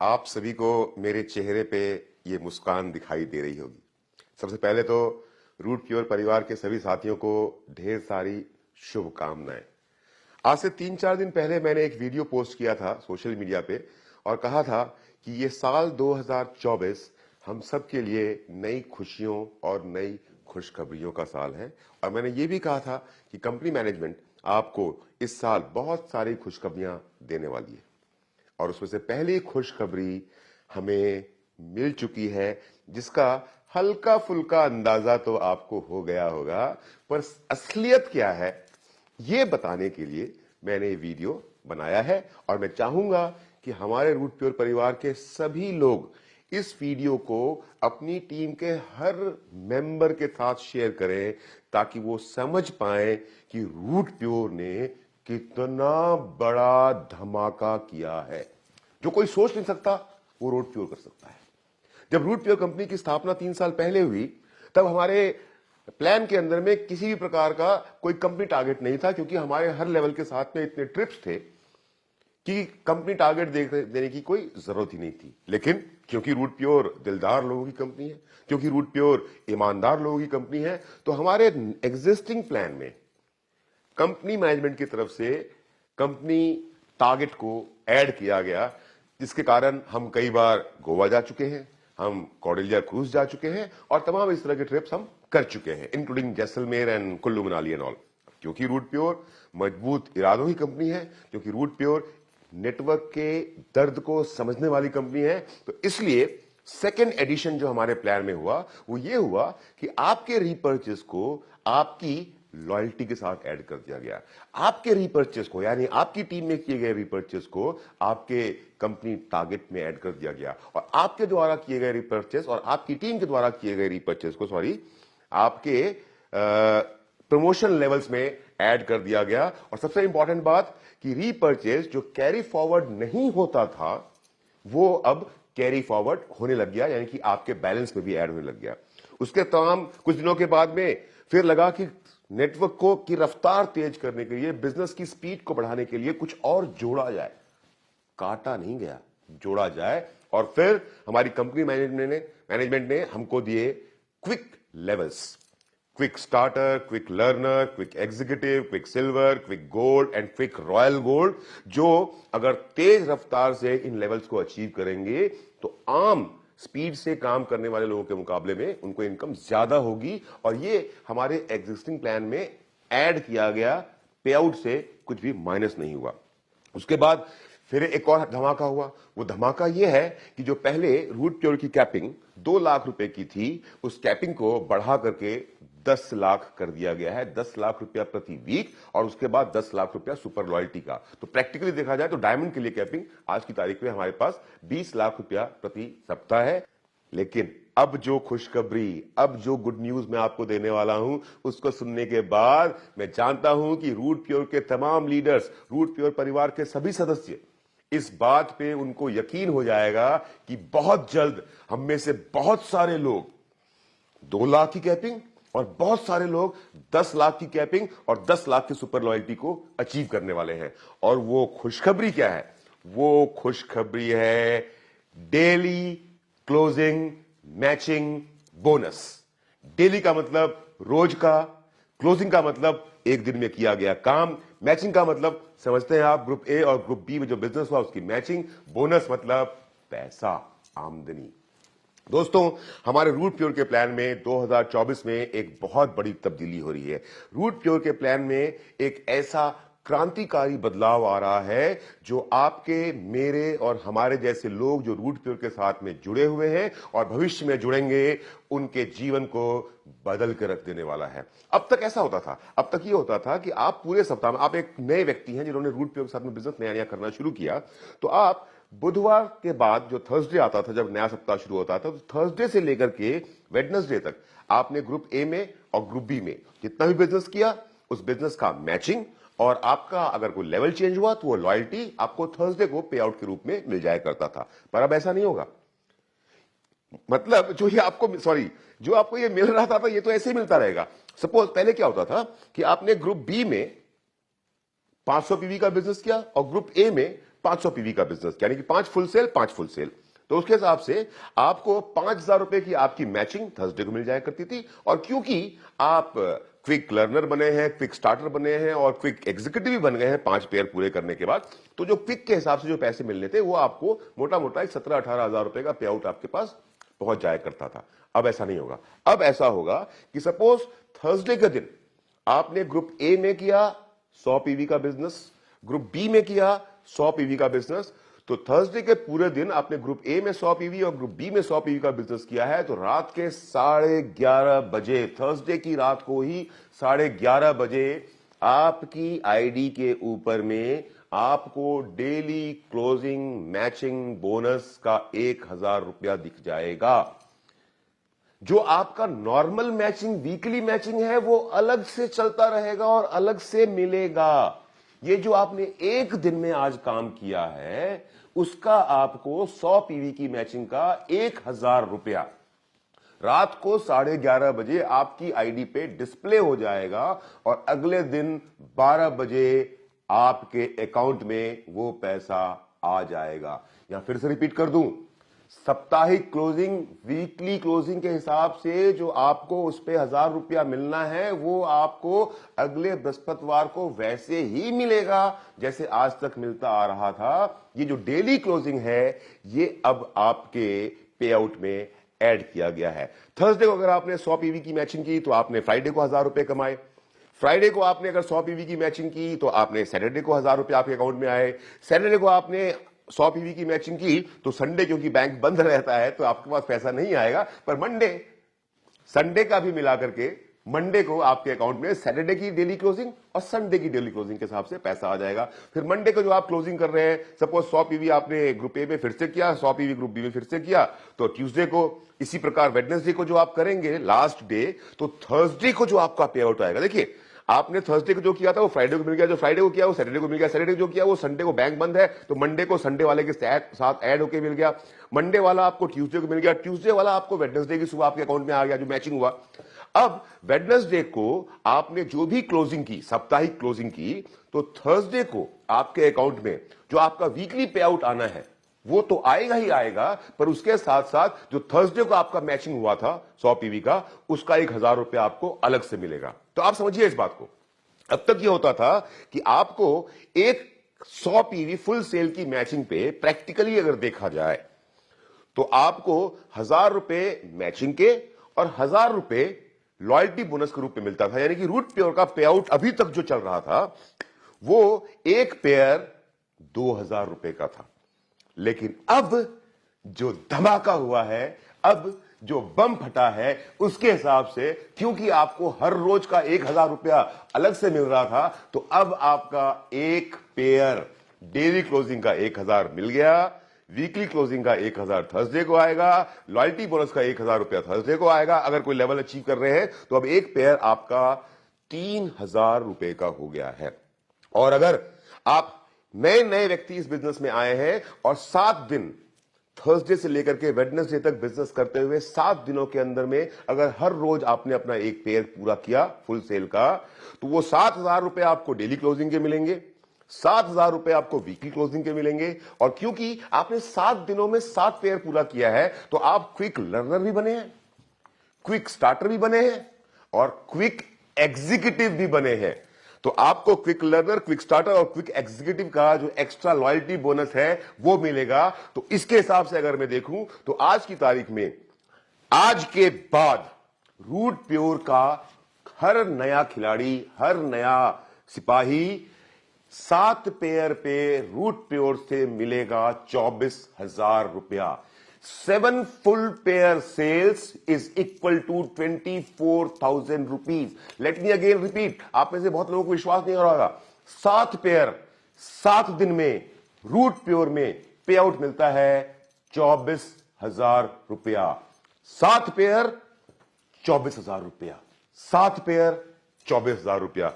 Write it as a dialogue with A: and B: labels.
A: आप सभी को मेरे चेहरे पे ये मुस्कान दिखाई दे रही होगी। सबसे पहले तो रूट प्योर परिवार के सभी साथियों को ढेर सारी शुभकामनाएं। आज से 3-4 दिन पहले मैंने एक वीडियो पोस्ट किया था सोशल मीडिया पे और कहा था कि ये साल 2024 हम सब के लिए नई खुशियों और नई खुशखबरियों का साल है। और मैंने ये भी कहा था कि कंपनी मैनेजमेंट आपको इस साल बहुत सारी खुशखबरियां देने वाली है। और उसमें से पहली खुशखबरी हमें मिल चुकी है, जिसका हल्का फुल्का अंदाजा तो आपको हो गया होगा, पर असलियत क्या है ये बताने के लिए मैंने ये वीडियो बनाया है। और मैं चाहूंगा कि हमारे रूट प्योर परिवार के सभी लोग इस वीडियो को अपनी टीम के हर मेंबर के साथ शेयर करें, ताकि वो समझ पाए कि रूट प्योर ने कितना बड़ा धमाका किया है। जो कोई सोच नहीं सकता वो रूट प्योर कर सकता है। जब रूट प्योर कंपनी की स्थापना 3 साल पहले हुई, तब हमारे प्लान के अंदर में किसी भी प्रकार का कोई कंपनी टारगेट नहीं था, क्योंकि हमारे हर लेवल के साथ में इतने ट्रिप्स थे कि कंपनी टारगेट देने की कोई जरूरत ही नहीं थी। लेकिन क्योंकि रूट प्योर दिलदार लोगों की कंपनी है, क्योंकि रूट प्योर ईमानदार लोगों की कंपनी है, तो हमारे एग्जिस्टिंग प्लान में कंपनी मैनेजमेंट की तरफ से कंपनी टारगेट को ऐड किया गया, जिसके कारण हम कई बार गोवा जा चुके हैं, हम कॉर्डेलिया क्रूज जा चुके हैं और तमाम इस तरह के ट्रिप्स हम कर चुके हैं, including Jaisalmer and Kullu Manali and all. क्योंकि रूट प्योर मजबूत इरादों की कंपनी है, क्योंकि रूट प्योर नेटवर्क के दर्द को समझने वाली कंपनी है, तो इसलिए सेकेंड एडिशन जो हमारे प्लान में हुआ वो ये हुआ कि आपके रीपर्चेस को आपकी लॉयल्टी के साथ ऐड कर दिया गया। आपके रीपर्चेस को, यानी आपकी टीम में किए गए रीपर्चेस को आपके कंपनी टारगेट में ऐड कर दिया गया, और आपके द्वारा किए गए रीपर्चेस और आपकी टीम के द्वारा किए गए रीपर्चेस को आपके प्रमोशन लेवल्स में ऐड कर दिया गया। और सबसे इंपॉर्टेंट बात कि रीपर्चेस जो कैरी फॉरवर्ड नहीं होता था वो अब कैरी फॉरवर्ड होने लग गया, यानी कि आपके बैलेंस में भी ऐड होने लग गया। उसके तमाम कुछ दिनों के बाद में फिर लगा कि नेटवर्क को की रफ्तार तेज करने के लिए, बिजनेस की स्पीड को बढ़ाने के लिए कुछ और जोड़ा जाए। काटा नहीं गया, जोड़ा जाए। और फिर हमारी कंपनी मैनेजमेंट ने हमको दिए quick levels, quick starter, quick learner, quick executive, quick silver, quick gold and quick royal gold, जो अगर तेज रफ्तार से इन लेवल्स को अचीव करेंगे तो आम स्पीड से काम करने वाले लोगों के मुकाबले में उनको इनकम ज्यादा होगी। और ये हमारे एग्जिस्टिंग प्लान में ऐड किया गया, पे आउट से कुछ भी माइनस नहीं हुआ। उसके बाद फिर एक और धमाका हुआ। वो धमाका ये है कि जो पहले रूट प्योर की कैपिंग 2 लाख रुपए की थी, उस कैपिंग को बढ़ा करके 10 लाख कर दिया गया है, 10 लाख रुपया प्रति वीक, और उसके बाद 10 लाख रुपया सुपर लॉयल्टी का। तो प्रैक्टिकली देखा जाए तो डायमंड के लिए कैपिंग आज की तारीख में हमारे पास 20 लाख रुपया प्रति सप्ताह है। लेकिन अब जो खुशखबरी, अब जो गुड न्यूज मैं आपको देने वाला हूं, उसको सुनने के बाद मैं जानता हूं कि रूट प्योर के तमाम लीडर्स, रूट प्योर परिवार के सभी सदस्य, इस बात पे उनको यकीन हो जाएगा कि बहुत जल्द हम में से बहुत सारे लोग 2 लाख की कैपिंग और बहुत सारे लोग 10 लाख की कैपिंग और 10 लाख की सुपर लॉयल्टी को अचीव करने वाले हैं। और वो खुशखबरी क्या है? वो खुशखबरी है daily closing matching bonus. Daily का मतलब रोज का, क्लोजिंग का मतलब एक दिन में किया गया काम, मैचिंग का मतलब समझते हैं आप ग्रुप ए और ग्रुप बी में जो बिजनेस हुआ उसकी मैचिंग, बोनस मतलब पैसा, आमदनी। दोस्तों, हमारे रूट प्योर के प्लान में 2024 में एक बहुत बड़ी तब्दीली हो रही है। रूट प्योर के प्लान में एक ऐसा क्रांतिकारी बदलाव आ रहा है जो आपके, मेरे और हमारे जैसे लोग जो रूट प्योर के साथ में जुड़े हुए हैं और भविष्य में जुड़ेंगे, उनके जीवन को बदल के रख देने वाला है। अब तक ऐसा होता था, अब तक ये होता था कि आप पूरे सप्ताह में, आप एक नए व्यक्ति हैं जिन्होंने रूट प्योर के साथ में बिजनेस नया करना शुरू किया, तो आप बुधवार के बाद जो थर्सडे आता था, जब नया सप्ताह शुरू होता था, तो थर्सडे से लेकर के वेडनेसडे तक आपने ग्रुप ए में और ग्रुप बी में जितना भी बिजनेस किया, उस बिजनेस का मैचिंग, और आपका अगर कोई लेवल चेंज हुआ तो वो लॉयल्टी आपको थर्सडे को पे आउट के रूप में मिल जाया करता था। पर अब ऐसा नहीं होगा। मतलब जो आपको ये मिल रहा था ये तो ऐसे ही मिलता रहेगा। सपोज पहले क्या होता था कि आपने ग्रुप बी में 500 पीवी का बिजनेस किया और ग्रुप ए में 500 पीवी का बिजनेस, यानी कि 5 फुल सेल 5 फुल सेल, तो उसके हिसाब से आपको 5,000 रुपए की आपकी मैचिंग थर्सडे को मिल जाया करती थी। और क्योंकि आप क्विक लर्नर बने हैं, क्विक स्टार्टर बने हैं और क्विक एग्जीक्यूटिव भी बन गए हैं 5 पेयर पूरे करने के बाद, तो जो क्विक के हिसाब से जो पैसे मिलने थे वो आपको मोटा मोटा 17-18 हजार रुपए का पे आउट आपके पास पहुंच जाया करता था। अब ऐसा नहीं होगा। अब ऐसा होगा कि सपोज थर्सडे के दिन आपने ग्रुप ए में किया 100 पीवी का बिजनेस, ग्रुप बी में किया 100 पीवी का बिजनेस, तो थर्सडे के पूरे दिन आपने ग्रुप ए में 100 पीवी और ग्रुप बी में 100 पीवी का बिजनेस किया है, तो रात के 11:30 बजे, थर्सडे की रात को ही 11:30 बजे आपकी आईडी के ऊपर में आपको डेली क्लोजिंग मैचिंग बोनस का 1,000 रुपया दिख जाएगा। जो आपका नॉर्मल मैचिंग वीकली मैचिंग है वो अलग से चलता रहेगा और अलग से मिलेगा। ये जो आपने एक दिन में आज काम किया है उसका आपको 100 पीवी की मैचिंग का 1,000 रुपया रात को 11:30 बजे आपकी आईडी पे डिस्प्ले हो जाएगा और अगले दिन 12 बजे आपके अकाउंट में वो पैसा आ जाएगा। या फिर से रिपीट कर दूं, साप्ताहिक क्लोजिंग वीकली क्लोजिंग के हिसाब से जो आपको उस पे 1,000 रुपया मिलना है वो आपको अगले बृहस्पतिवार को वैसे ही मिलेगा जैसे आज तक मिलता आ रहा था। ये जो डेली क्लोजिंग है ये अब आपके पे आउट में ऐड किया गया है। थर्सडे को अगर आपने 100 पीवी की मैचिंग की तो आपने फ्राइडे को 1,000 रुपए कमाए। फ्राइडे को आपने अगर 100 पीवी की मैचिंग की तो आपने सैटरडे को 1,000 रुपए आपके अकाउंट में आए। सैटरडे को आपने 100 पीवी की मैचिंग की तो संडे क्योंकि बैंक बंद रहता है तो आपके पास पैसा नहीं आएगा, पर मंडे संडे का भी मिला करके मंडे को आपके अकाउंट में सैटरडे की डेली क्लोजिंग और संडे की डेली क्लोजिंग के हिसाब से पैसा आ जाएगा। फिर मंडे को जो आप क्लोजिंग कर रहे हैं, सपोज 100 पीवी आपने ग्रुप ए में फिर से किया, 100 पीवी ग्रुप बी में फिर से किया, तो ट्यूसडे को इसी प्रकार वेडनेसडे को जो आप करेंगे लास्ट डे, तो थर्सडे को जो आपका पे आउट आएगा, देखिए आपने थर्सडे को जो किया था वो फ्राइडे को मिल गया, जो फ्राइडे को किया वो सैटरडे को मिल गया, सैटरडे को जो किया वो संडे को बैंक बंद है तो मंडे को संडे वाले के साथ ऐड होके मिल गया, मंडे वाला आपको ट्यूसडे को मिल गया, ट्यूसडे वाला आपको वेडनेसडे की सुबह आपके अकाउंट में आ गया जो मैचिंग हुआ। अब वेडनेसडे को आपने जो भी क्लोजिंग की, साप्ताहिक क्लोजिंग की, तो थर्सडे को आपके अकाउंट में जो आपका वीकली पे आउट आना है वो तो आएगा ही आएगा, पर उसके साथ साथ जो थर्सडे को आपका मैचिंग हुआ था 100 पीवी का, उसका 1,000 रुपया आपको अलग से मिलेगा। तो आप समझिए इस बात को। अब तक ये होता था कि आपको एक 100 पीवी फुल सेल की मैचिंग पे प्रैक्टिकली अगर देखा जाए तो आपको 1,000 रुपए मैचिंग के और 1,000 रुपए लॉयल्टी बोनस के रूप में मिलता था। यानी कि रूट पेयर का पे आउट अभी तक जो चल रहा था वो एक पेयर 2,000 रुपए का था। लेकिन अब जो धमाका हुआ है, अब जो बम फटा है, उसके हिसाब से क्योंकि आपको हर रोज का 1,000 रुपया अलग से मिल रहा था, तो अब आपका एक पेयर डेली क्लोजिंग का 1,000 मिल गया, वीकली क्लोजिंग का 1,000 थर्सडे को आएगा, लॉयल्टी बोनस का 1,000 रुपया थर्सडे को आएगा। अगर कोई लेवल अचीव कर रहे हैं तो अब एक पेयर आपका 3,000 रुपए का हो गया है। और अगर आप नए व्यक्ति इस बिजनेस में आए हैं और 7 दिन थर्सडे से लेकर के वेडनेसडे तक बिजनेस करते हुए 7 दिनों के अंदर में अगर हर रोज आपने अपना एक पेयर पूरा किया फुल सेल का, तो वो 7,000 रुपए आपको डेली क्लोजिंग के मिलेंगे, 7,000 रुपए आपको वीकली क्लोजिंग के मिलेंगे। और क्योंकि आपने 7 दिनों में 7 पेयर पूरा किया है तो आप क्विक लर्नर भी बने हैं, क्विक स्टार्टर भी बने हैं और क्विक एग्जीक्यूटिव भी बने हैं। तो आपको क्विक लर्नर, क्विक स्टार्टर और क्विक एग्जीक्यूटिव का जो एक्स्ट्रा लॉयल्टी बोनस है वो मिलेगा। तो इसके हिसाब से अगर मैं देखूं तो आज की तारीख में, आज के बाद रूट प्योर का हर नया खिलाड़ी, हर नया सिपाही 7 पेयर पे रूट प्योर से मिलेगा 24,000 रुपया। 7 full pair sales is equal to 24,000 rupees. Let me again repeat. आप में से बहुत लोगों को विश्वास नहीं हो रहा होगा। 7 पेयर 7 दिन में रूट प्योर में पे आउट मिलता है 24,000 रुपया। 7 पेयर 24,000 रुपया, 7 पेयर 24,000 रुपया।